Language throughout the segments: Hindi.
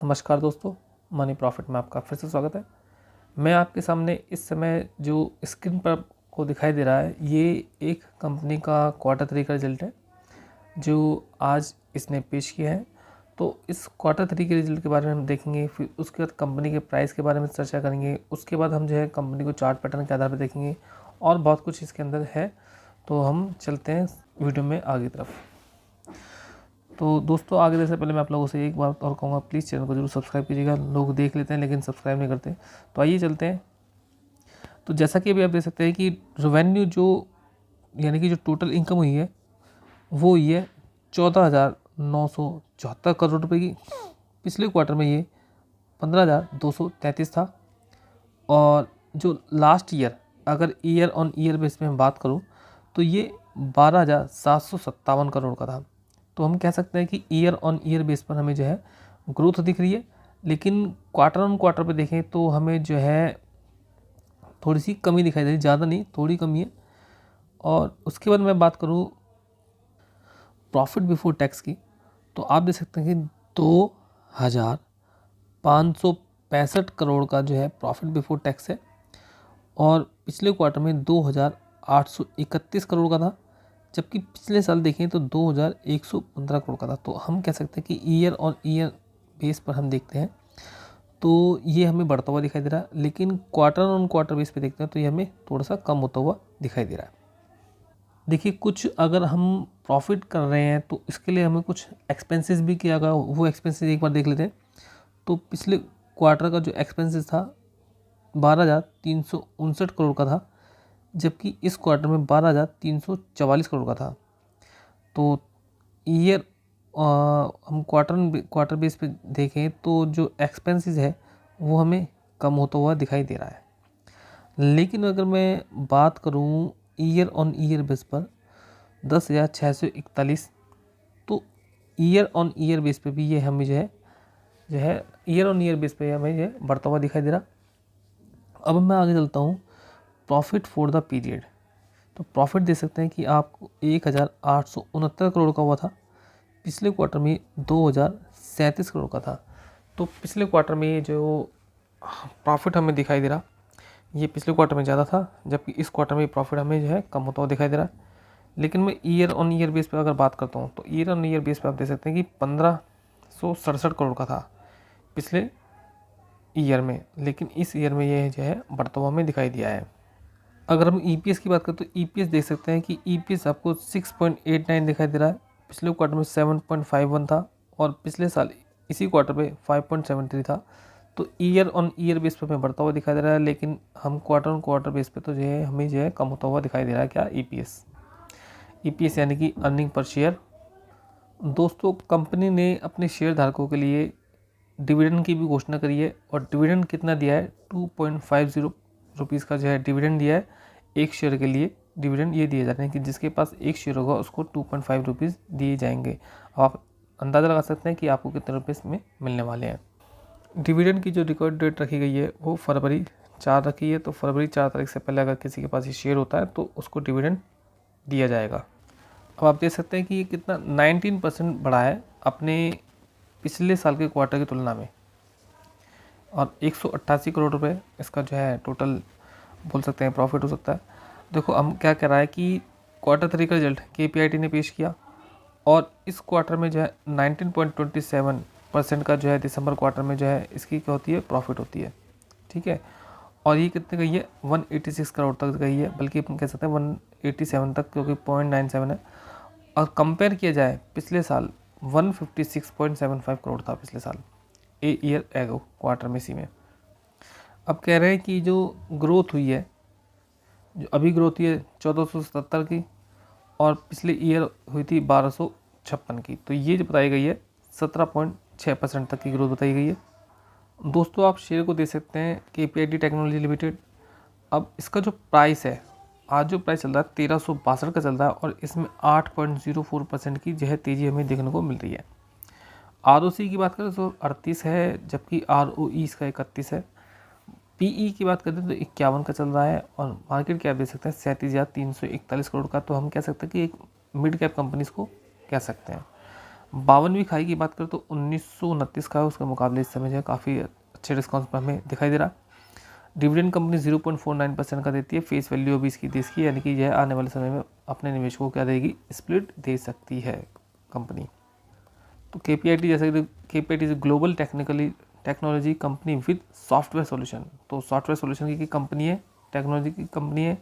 नमस्कार दोस्तों, मनी प्रॉफिट में आपका फिर से स्वागत है। मैं आपके सामने इस समय जो स्क्रीन पर को दिखाई दे रहा है, ये एक कंपनी का क्वार्टर 3 का रिजल्ट है जो आज इसने पेश किया है। तो इस क्वार्टर 3 के रिजल्ट के बारे में हम देखेंगे, फिर उसके बाद कंपनी के प्राइस के बारे में चर्चा करेंगे। उसके बाद हम जो है कंपनी को चार्ट पैटर्न के आधार पर देखेंगे और बहुत कुछ इसके अंदर है। तो हम चलते हैं वीडियो में आगे की तरफ। तो दोस्तों, आगे देखने से पहले मैं आप लोगों से एक बात और कहूँगा, प्लीज़ चैनल को जरूर सब्सक्राइब कीजिएगा। लोग देख लेते हैं लेकिन सब्सक्राइब नहीं करते। तो आइए चलते हैं। तो जैसा कि अभी आप देख सकते हैं कि रेवेन्यू यानी कि जो टोटल इनकम हुई है वो हुई है 14,974 करोड़ रुपए की। पिछले क्वार्टर में ये 15,233 था। और जो लास्ट ईयर, अगर ईयर ऑन ईयर बेस में हम बात करूँ तो ये 12,757 करोड़ का था। तो हम कह सकते हैं कि ईयर ऑन ईयर बेस पर हमें जो है ग्रोथ दिख रही है, लेकिन क्वार्टर ऑन क्वार्टर पे देखें तो हमें जो है थोड़ी सी कमी दिखाई दे रही, ज़्यादा नहीं, थोड़ी कमी है। और उसके बाद मैं बात करूँ प्रॉफिट बिफोर टैक्स की, तो आप देख सकते हैं कि 2,565 करोड़ का जो है प्रॉफिट बिफोर टैक्स है। और पिछले क्वार्टर में 2,831 करोड़ का था, जबकि पिछले साल देखें तो 2,115 करोड़ का था। तो हम कह सकते हैं कि ईयर ऑन ईयर बेस पर हम देखते हैं तो ये हमें बढ़ता हुआ दिखाई दे रहा है, लेकिन क्वार्टर ऑन क्वार्टर बेस पे देखते हैं तो ये हमें थोड़ा सा कम होता हुआ दिखाई दे रहा है। देखिए, कुछ अगर हम प्रॉफिट कर रहे हैं तो इसके लिए हमें कुछ एक्सपेंसेस भी किया गया, वो एक्सपेंसेस एक बार देख लेते हैं। तो पिछले क्वार्टर का जो एक्सपेंसेस था 12,359 करोड़ का था, जबकि इस क्वार्टर में 12,344 करोड़ का था। तो ईयर हम क्वार्टर बेस पे देखें तो जो एक्सपेंसेस है वो हमें कम होता हुआ दिखाई दे रहा है। लेकिन अगर मैं बात करूं ईयर ऑन ईयर बेस पर 10,641, तो ईयर ऑन ईयर बेस पे भी ये हमें जो है ईयर ऑन ईयर बेस पे हमें जो है बढ़ता हुआ दिखाई दे रहा। अब मैं आगे चलता हूँ प्रॉफिट फॉर द पीरियड। तो प्रॉफिट दे सकते हैं कि आपको 1,869 करोड़ का हुआ था, पिछले क्वार्टर में 2,037 करोड़ का था। तो पिछले क्वार्टर में ये जो प्रॉफिट हमें दिखाई दे रहा, ये पिछले क्वार्टर में ज़्यादा था, जबकि इस क्वार्टर में प्रॉफिट हमें जो है कम होता हुआ दिखाई दे रहा है। लेकिन मैं ईयर ऑन ईयर बेस पे अगर बात करता हूँ तो ईयर ऑन ईयर बेस पे आप देख सकते हैं कि 1,567 करोड़ का था पिछले ईयर में, लेकिन इस ईयर में ये जो है बढ़ता हुआ हमें दिखाई दिया है। अगर हम ईपीएस की बात करें तो ईपीएस देख सकते हैं कि ईपीएस आपको 6.89 दिखाई दे रहा है। पिछले क्वार्टर में 7.51 था और पिछले साल इसी क्वार्टर पे 5.73 था। तो ईयर ऑन ईयर बेस पे हमें बढ़ता हुआ दिखाई दे रहा है, लेकिन हम क्वार्टर ऑन क्वार्टर बेस पे तो जो है हमें जो है कम होता हुआ दिखाई दे रहा है। क्या? ईपीएस यानी कि अर्निंग पर शेयर। दोस्तों, कंपनी ने अपने शेयर धारकों के लिए डिविडेंड की भी घोषणा करी है, और डिविडेंड कितना दिया है? 2.50 रुपीज़ का जो है डिविडेंड दिया है। एक शेयर के लिए डिविडेंड ये दिए जाते हैं कि जिसके पास एक शेयर होगा उसको 2.5 रुपीज़ दिए जाएंगे। अब आप अंदाज़ा लगा सकते हैं कि आपको कितने रुपये इसमें मिलने वाले हैं। डिविडेंड की जो रिकॉर्ड डेट रखी गई है वो फरवरी 4 रखी है। तो फरवरी 4 तारीख से पहले अगर किसी के पास ये शेयर होता है तो उसको डिविडेंड दिया जाएगा। अब आप देख सकते हैं कि ये कितना 19% बढ़ा है अपने पिछले साल के क्वार्टर की तुलना में, और 188 करोड़ रुपए इसका जो है टोटल बोल सकते हैं प्रॉफिट हो सकता है। देखो, हम क्या कह रहा है कि क्वार्टर 3 का रिजल्ट केपीआईटी ने पेश किया, और इस क्वार्टर में जो है 19.27% का जो है दिसंबर क्वार्टर में जो है इसकी क्या होती है? प्रॉफिट होती है। ठीक है, और ये कितने गई है? 186 करोड़ तक गई है, बल्कि हम कह सकते हैं 187 तक, क्योंकि 0.97 है। और कंपेयर किया जाए पिछले साल 156.75 करोड़ था पिछले साल, ए ईयर एगो क्वार्टर में इसी में। अब कह रहे हैं कि जो ग्रोथ हुई है, जो अभी ग्रोथ हुई है 1477 की, और पिछले ईयर हुई थी 1256 की। तो ये जो बताई गई है 17.6% तक की ग्रोथ बताई गई है। दोस्तों, आप शेयर को दे सकते हैं केपीआईटी टेक्नोलॉजी लिमिटेड। अब इसका जो प्राइस है, आज जो प्राइस चल रहा है 1362 का चल रहा है, और इसमें 8.04% की जो है तेज़ी हमें देखने को मिल रही है। आरओसी की बात करें तो 38 है, जबकि आरओई इसका 31 है। पीई की बात करें तो 51 का चल रहा है, और मार्केट कैप दे सकते हैं 37,341 करोड़ का। तो हम कह सकते हैं कि एक मिड कैप कंपनी इसको कह सकते हैं। 52वीं खाई की बात करें तो 1929 का है, उसके मुकाबले इस समय जो है काफ़ी अच्छे डिस्काउंट पर हमें दिखाई दे रहा। डिविडेंड कंपनी 0.49% का देती है। फेस वैल्यू अभी इसकी 30 की, यानी कि यह आने वाले समय में अपने निवेशकों को क्या देगी, स्प्लिट दे सकती है कंपनी। तो KPIT जैसे KPIT is global technology company with software solution. तो सॉफ्टवेयर सॉल्यूशन की कंपनी है, टेक्नोलॉजी की कंपनी है।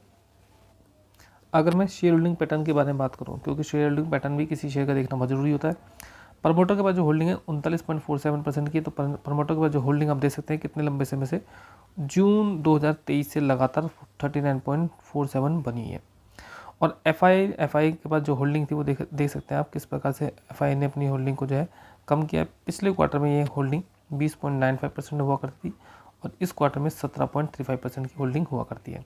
अगर मैं शेयर होल्डिंग पैटर्न के बारे में बात करूं, क्योंकि शेयर होल्डिंग पैटर्न भी किसी शेयर का देखना बहुत जरूरी होता है। प्रमोटर के पास जो होल्डिंग है 39.47% की। तो प्रमोटर के पास जो होल्डिंग आप देख सकते हैं कितने लंबे समय से, जून 2023 से लगातार 39.47 बनी है। और FI के पास जो होल्डिंग थी वो देख सकते हैं आप किस प्रकार से FI ने अपनी होल्डिंग को जो है कम किया। पिछले क्वार्टर में ये होल्डिंग 20.95% हुआ करती थी और इस क्वार्टर में 17.35% की होल्डिंग हुआ करती है।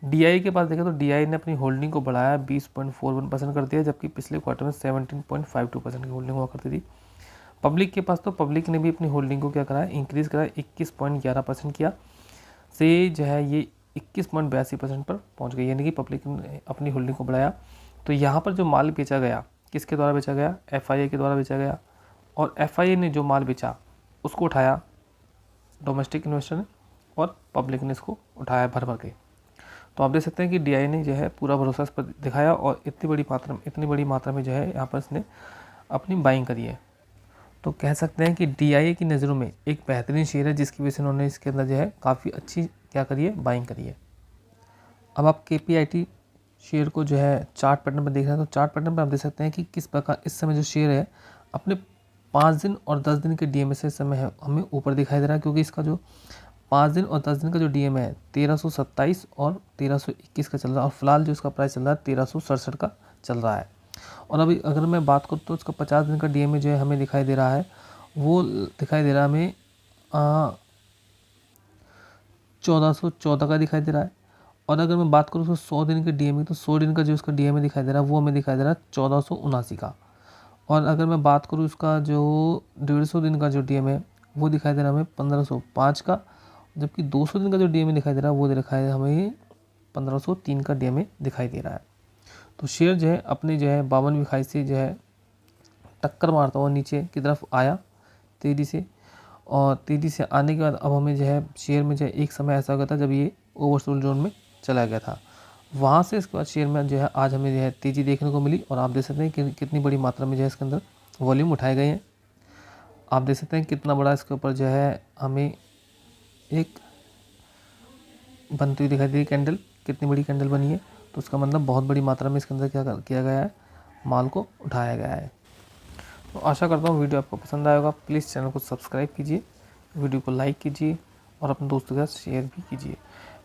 DI के पास देखें तो DI ने अपनी होल्डिंग को बढ़ाया 20.41% कर दिया, जबकि पिछले क्वार्टर में 17.52% की होल्डिंग हुआ करती थी। पब्लिक के पास तो पब्लिक ने भी अपनी होल्डिंग को क्या कराया, इंक्रीज़ कराया, 21.11% किया से जो है ये 21.82% पर पहुंच गई, यानी कि पब्लिक ने अपनी होल्डिंग को बढ़ाया। तो यहाँ पर जो माल बेचा गया किसके द्वारा बेचा गया, FIA के द्वारा बेचा गया। और FIA ने जो माल बेचा उसको उठाया डोमेस्टिक इन्वेस्टर ने और पब्लिक ने इसको उठाया भर भर के। तो आप देख सकते हैं कि DI ने जो है पूरा भरोसा इस पर दिखाया और इतनी बड़ी मात्रा में जो है यहाँ पर इसने अपनी बाइंग करी है। तो कह सकते हैं कि DI की नज़रों में एक बेहतरीन शेयर है, जिसकी वजह से उन्होंने इसके अंदर जो है काफ़ी अच्छी क्या करी है, बाइंग करी है। अब आप KPIT शेयर को जो है चार्ट पैटर्न पर देख रहे हैं, तो चार्ट पैटर्न पर आप देख सकते हैं कि किस प्रकार इस समय जो शेयर है अपने 5 दिन और 10 दिन के DMA से इस समय है हमें ऊपर दिखाई दे रहा है, क्योंकि इसका जो 5 दिन और 10 दिन का जो DMA है 1327 और 1321 का चल रहा है और फिलहाल जो इसका प्राइस चल रहा है 1367 का चल रहा है। और अभी अगर मैं बात करूँ तो इसका 50 दिन का DMA जो है हमें दिखाई दे रहा है, वो दिखाई दे रहा है हमें 1414 का दिखाई दे रहा है। और अगर मैं बात करूँ तो 100 दिन के DMA, तो 100 दिन का जो इसका DMA दिखाई दे रहा है वो हमें दिखाई दे रहा है 1479 का। और अगर मैं बात करूँ इसका जो 150 दिन का जो DMA है वो दिखाई दे रहा है हमें 1505 का, जबकि 200 दिन का जो DMA दिखाई दे रहा है वो दिखाई हमें 1503 का DMA दिखाई दे रहा है। तो शेयर जो है अपनी जो है 52वीं खाई से जो है टक्कर मारता हुआ नीचे की तरफ आया तेज़ी से, और तेज़ी से आने के बाद अब हमें जो है शेयर में जो है एक समय ऐसा हो गया था जब ये ओवरसोल्ड जोन में चला गया था। वहाँ से इसके बाद शेयर में जो है आज हमें जो है तेज़ी देखने को मिली और आप देख सकते हैं कि कितनी बड़ी मात्रा में जो है इसके अंदर वॉल्यूम उठाए गए हैं। आप देख सकते हैं कितना बड़ा इसके ऊपर जो है हमें एक बनती हुई दिखाई दे रही कैंडल, कितनी बड़ी कैंडल बनी है। तो उसका मतलब बहुत बड़ी मात्रा में इसके अंदर क्या किया गया है, माल को उठाया गया है। तो आशा करता हूँ वीडियो आपको पसंद आएगा। प्लीज़ चैनल को सब्सक्राइब कीजिए, वीडियो को लाइक कीजिए और अपने दोस्तों के साथ शेयर भी कीजिए।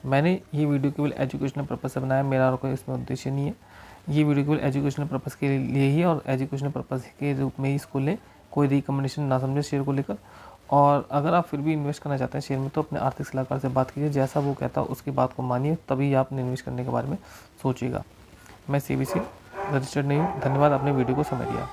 मैंने ये वीडियो केवल एजुकेशनल पर्पज़ से बनाया, मेरा और कोई इसमें उद्देश्य नहीं है। ये वीडियो केवल एजुकेशनल पर्पज़ के लिए ही और एजुकेशनल पर्पज़ के रूप में ही इसको लें, कोई रिकमेंडेशन ना समझे शेयर को लेकर। और अगर आप फिर भी इन्वेस्ट करना चाहते हैं शेयर में तो अपने आर्थिक सलाहकार से बात कीजिए, जैसा वो कहता है उसकी बात को मानिए, तभी आप इन्वेस्ट करने के बारे में सोचिएगा। मैं CBC रजिस्टर्ड नहीं हूँ। धन्यवाद, आपने वीडियो को समय दिया।